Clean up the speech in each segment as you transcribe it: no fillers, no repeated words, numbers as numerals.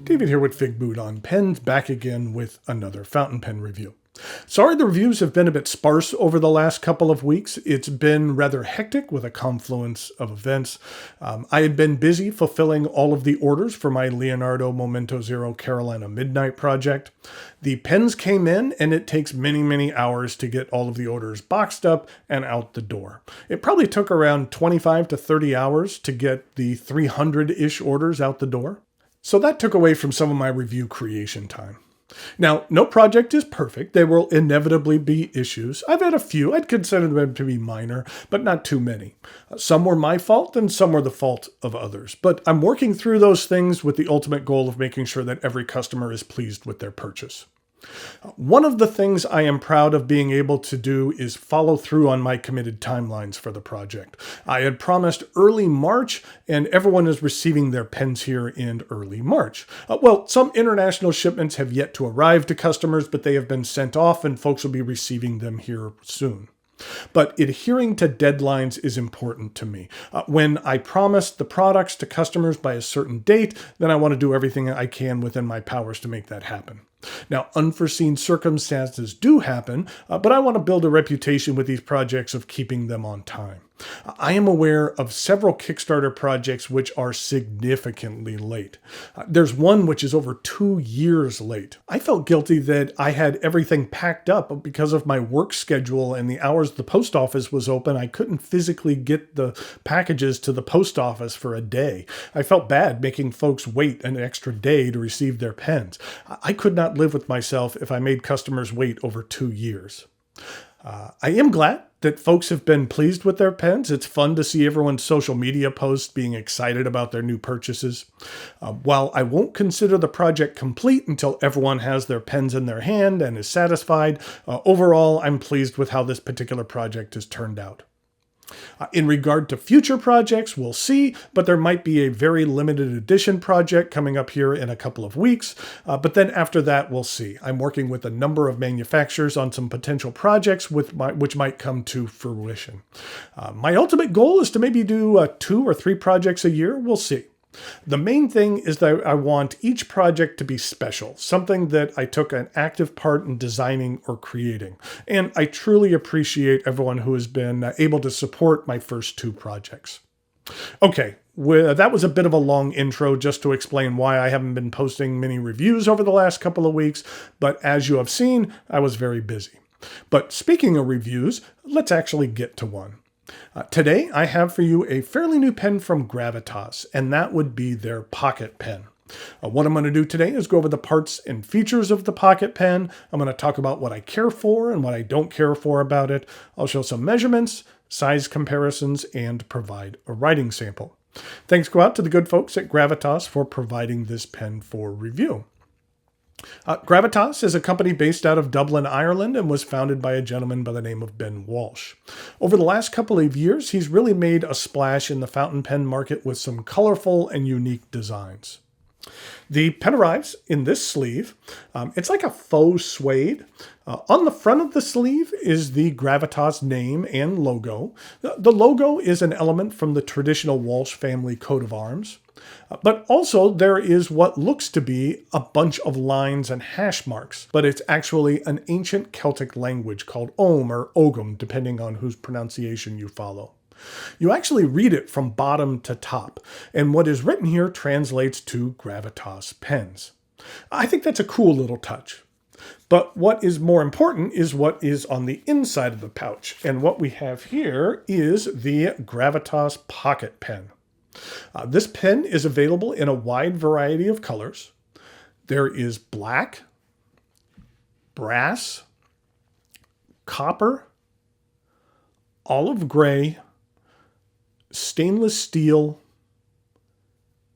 David here with Figboot on Pens, back again with another fountain pen review. Sorry the reviews have been a bit sparse over the last couple of weeks. It's been rather hectic with a confluence of events. I had been busy fulfilling all of the orders for my Leonardo Momento Zero Carolina Midnight project. The pens came in, and it takes many hours to get all of the orders boxed up and out the door. It probably took around 25 to 30 hours to get the 300-ish orders out the door. So that took away from some of my review creation time. Now, no project is perfect. There will inevitably be issues. I've had a few. I'd consider them to be minor, but not too many. Some were my fault and some were the fault of others. But I'm working through those things with the ultimate goal of making sure that every customer is pleased with their purchase. One of the things I am proud of being able to do is follow through on my committed timelines for the project. I had promised early March, and everyone is receiving their pens here in early March. Well, some international shipments have yet to arrive to customers, but they have been sent off and folks will be receiving them here soon. But adhering to deadlines is important to me. When I promise the products to customers by a certain date, then I want to do everything I can within my powers to make that happen. Now, unforeseen circumstances do happen, but I want to build a reputation with these projects of keeping them on time. I am aware of several Kickstarter projects which are significantly late. There's one which is over 2 years late. I felt guilty that I had everything packed up, but because of my work schedule and the hours the post office was open, I couldn't physically get the packages to the post office for a day. I felt bad making folks wait an extra day to receive their pens. I could not live with myself if I made customers wait over 2 years. I am glad that folks have been pleased with their pens. It's fun to see everyone's social media posts being excited about their new purchases. While I won't consider the project complete until everyone has their pens in their hand and is satisfied, overall, I'm pleased with how this particular project has turned out. In regard to future projects, we'll see, but there might be a very limited edition project coming up here in a couple of weeks. But then after that, we'll see. I'm working with a number of manufacturers on some potential projects which might come to fruition. My ultimate goal is to maybe do 2 or 3 projects a year. We'll see. The main thing is that I want each project to be special, something that I took an active part in designing or creating. And I truly appreciate everyone who has been able to support my first 2 projects. Okay, that was a bit of a long intro just to explain why I haven't been posting many reviews over the last couple of weeks, but as you have seen, I was very busy. But speaking of reviews, let's actually get to one. Today, I have for you a fairly new pen from Gravitas, and that would be their Pocket Pen. What I'm going to do today is go over the parts and features of the Pocket Pen. I'm going to talk about what I care for and what I don't care for about it. I'll show some measurements, size comparisons, and provide a writing sample. Thanks go out to the good folks at Gravitas for providing this pen for review. Gravitas is a company based out of Dublin, Ireland, and was founded by a gentleman by the name of Ben Walsh. Over the last couple of years, he's really made a splash in the fountain pen market with some colorful and unique designs. The pen arrives in this sleeve. It's like a faux suede. On the front of the sleeve is the Gravitas name and logo. The logo is an element from the traditional Walsh family coat of arms. But also there is what looks to be a bunch of lines and hash marks, but it's actually an ancient Celtic language called Ogham or Ogham, depending on whose pronunciation you follow. You actually read it from bottom to top, and what is written here translates to Gravitas pens. I think that's a cool little touch. But what is more important is what is on the inside of the pouch, and what we have here is the Gravitas Pocket Pen. This pen is available in a wide variety of colors. There is black, brass, copper, olive gray, stainless steel,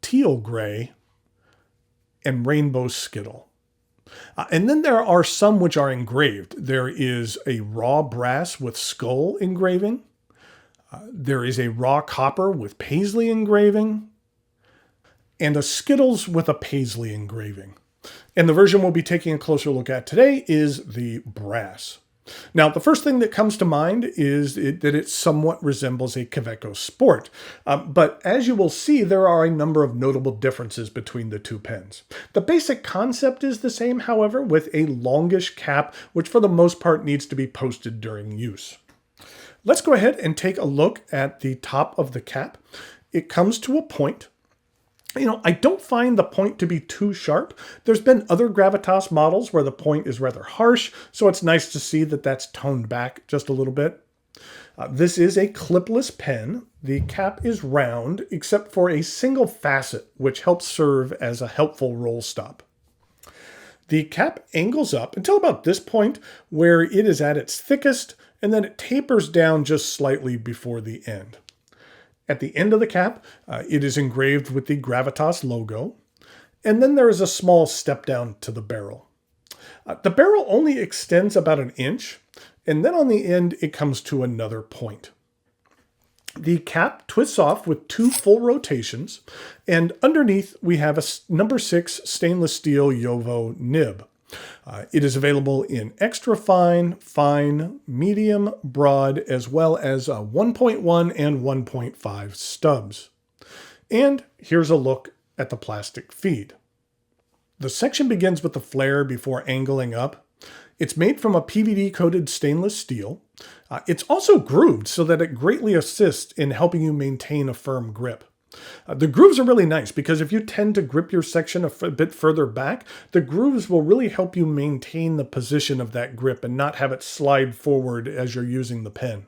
teal gray, and rainbow skittle. And then there are some which are engraved. There is a raw brass with skull engraving. There is a raw copper with paisley engraving, and a Skittles with a paisley engraving. And the version we'll be taking a closer look at today is the brass. Now, the first thing that comes to mind is that it somewhat resembles a Kaweco Sport. But as you will see, there are a number of notable differences between the two pens. The basic concept is the same, however, with a longish cap, which for the most part needs to be posted during use. Let's go ahead and take a look at the top of the cap. It comes to a point. I don't find the point to be too sharp. There's been other Gravitas models where the point is rather harsh, so it's nice to see that that's toned back just a little bit. This is a clipless pen. The cap is round, except for a single facet, which helps serve as a helpful roll stop. The cap angles up until about this point, where it is at its thickest, and then it tapers down just slightly before the end. At the end of the cap, it is engraved with the Gravitas logo, and then there is a small step down to the barrel. The barrel only extends about an inch, and then on the end it comes to another point. The cap twists off with 2 full rotations, and underneath we have a number 6 stainless steel JoWo nib. It is available in extra fine, fine, medium, broad, as well as 1.1 and 1.5 stubs. And here's a look at the plastic feed. The section begins with the flare before angling up. It's made from a PVD-coated stainless steel. It's also grooved so that it greatly assists in helping you maintain a firm grip. The grooves are really nice because if you tend to grip your section a bit further back, the grooves will really help you maintain the position of that grip and not have it slide forward as you're using the pen.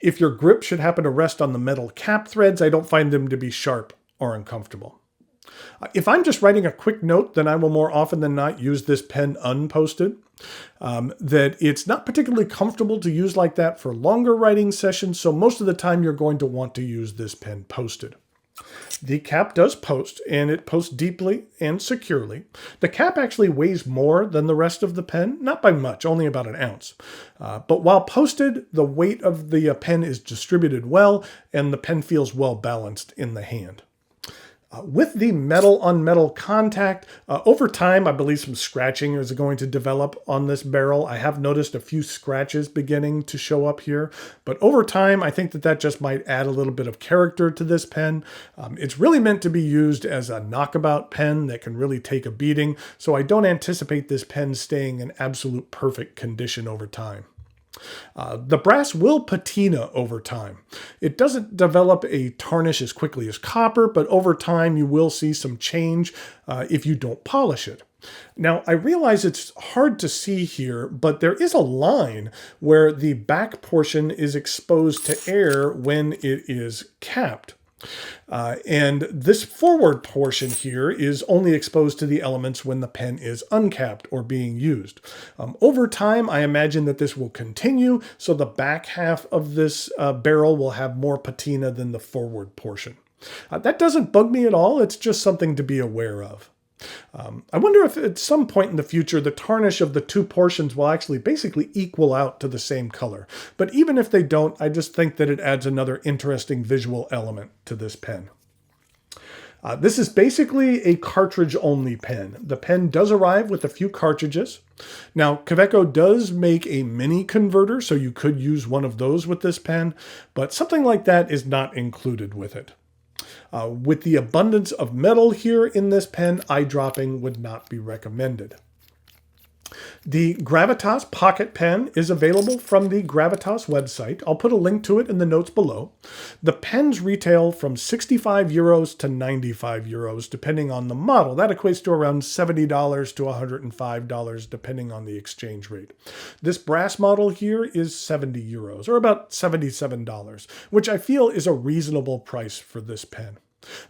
If your grip should happen to rest on the metal cap threads, I don't find them to be sharp or uncomfortable. If I'm just writing a quick note, then I will more often than not use this pen unposted. That it's not particularly comfortable to use like that for longer writing sessions, so most of the time you're going to want to use this pen posted. The cap does post, and it posts deeply and securely. The cap actually weighs more than the rest of the pen, not by much, only about an ounce. But while posted, the weight of the pen is distributed well, and the pen feels well balanced in the hand. With the metal-on-metal contact, over time, I believe some scratching is going to develop on this barrel. I have noticed a few scratches beginning to show up here, but over time, I think that just might add a little bit of character to this pen. It's really meant to be used as a knockabout pen that can really take a beating, so I don't anticipate this pen staying in absolute perfect condition over time. The brass will patina over time. It doesn't develop a tarnish as quickly as copper, but over time you will see some change if you don't polish it. Now, I realize it's hard to see here, but there is a line where the back portion is exposed to air when it is capped. And this forward portion here is only exposed to the elements when the pen is uncapped or being used. Over time, I imagine that this will continue, so the back half of this barrel will have more patina than the forward portion. That doesn't bug me at all, it's just something to be aware of. I wonder if at some point in the future the tarnish of the two portions will actually basically equal out to the same color. But even if they don't, I just think that it adds another interesting visual element to this pen. This is basically a cartridge-only pen. The pen does arrive with a few cartridges. Now, Kaweco does make a mini converter, so you could use one of those with this pen, but something like that is not included with it. With the abundance of metal here in this pen, eyedropping would not be recommended. The Gravitas Pocket Pen is available from the Gravitas website. I'll put a link to it in the notes below. The pens retail from 65 euros to 95 euros, depending on the model. That equates to around $70 to $105, depending on the exchange rate. This brass model here is 70 euros, or about $77, which I feel is a reasonable price for this pen.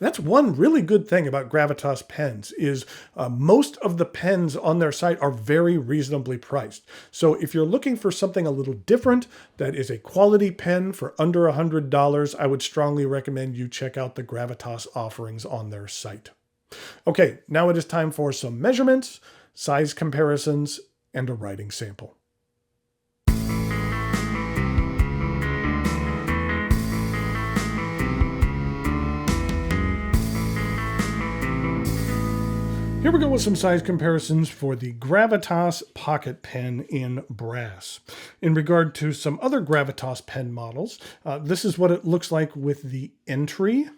That's one really good thing about Gravitas pens is most of the pens on their site are very reasonably priced. So if you're looking for something a little different that is a quality pen for under $100, I would strongly recommend you check out the Gravitas offerings on their site. Okay, now it is time for some measurements, size comparisons, and a writing sample. Here we go with some size comparisons for the Gravitas Pocket Pen in brass. In regard to some other Gravitas pen models, this is what it looks like with the entry.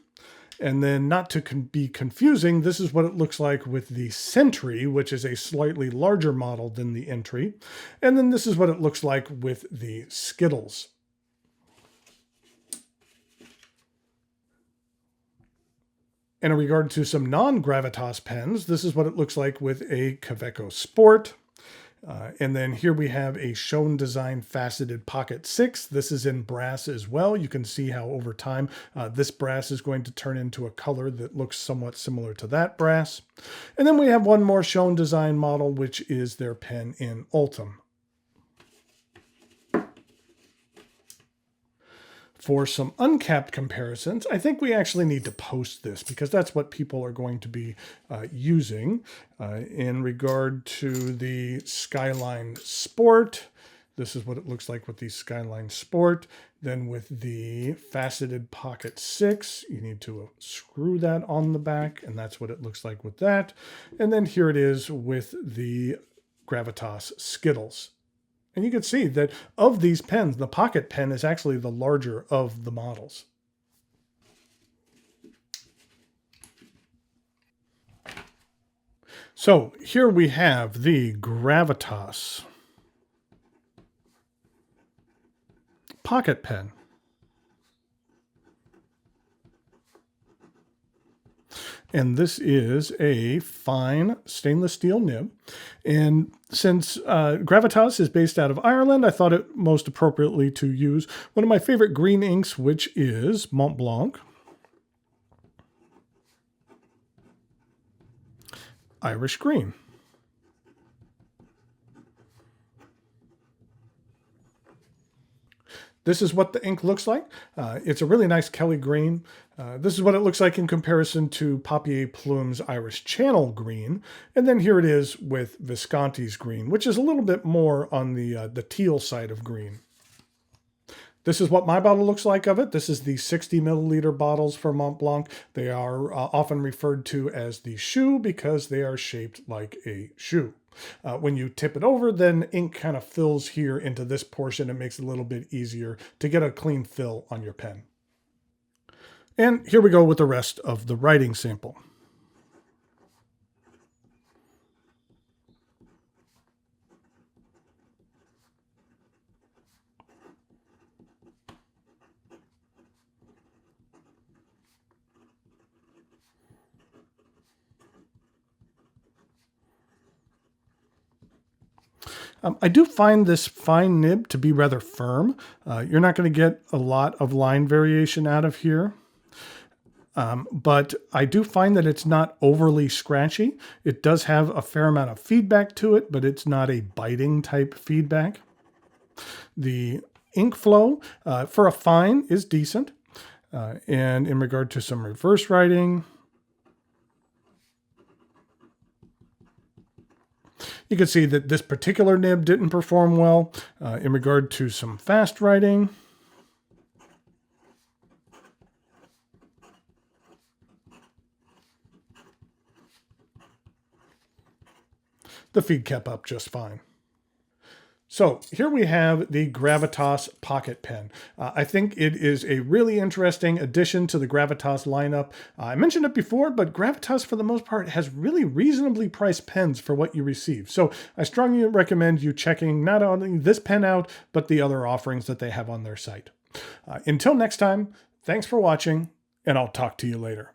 And then, not to be confusing, this is what it looks like with the Sentry, which is a slightly larger model than the entry. And then this is what it looks like with the Skittles. And in regard to some non-Gravitas pens, this is what it looks like with a Kaweco Sport. And then here we have a Schoen Design Faceted Pocket 6. This is in brass as well. You can see how over time this brass is going to turn into a color that looks somewhat similar to that brass. And then we have one more Schoen Design model, which is their pen in Ultim. For some uncapped comparisons, I think we actually need to post this because that's what people are going to be using. In regard to the Skyline Sport, this is what it looks like with the Skyline Sport. Then with the Faceted Pocket 6, you need to screw that on the back, and that's what it looks like with that. And then here it is with the Gravitas Skittles. And you can see that of these pens, the Pocket Pen is actually the larger of the models. So here we have the Gravitas Pocket Pen. And this is a fine stainless steel nib. And since Gravitas is based out of Ireland, I thought it most appropriately to use one of my favorite green inks, which is Mont Blanc. Irish Green. This is what the ink looks like. It's a really nice Kelly green. This is what it looks like in comparison to Papier Plume's Irish Channel green. And then here it is with Visconti's green, which is a little bit more on the teal side of green. This is what my bottle looks like of it. This is the 60 milliliter bottles for Mont Blanc. They are often referred to as the shoe because they are shaped like a shoe. When you tip it over, then ink kind of fills here into this portion. It makes it a little bit easier to get a clean fill on your pen. And here we go with the rest of the writing sample. I do find this fine nib to be rather firm. You're not going to get a lot of line variation out of here. But I do find that it's not overly scratchy. It does have a fair amount of feedback to it, but it's not a biting type feedback. The ink flow for a fine is decent. And in regard to some reverse writing, you can see that this particular nib didn't perform well. In regard to some fast writing, the feed kept up just fine. So here we have the Gravitas Pocket Pen. I think it is a really interesting addition to the Gravitas lineup. I mentioned it before, but Gravitas for the most part has really reasonably priced pens for what you receive. So I strongly recommend you checking not only this pen out, but the other offerings that they have on their site. Until next time, thanks for watching, and I'll talk to you later.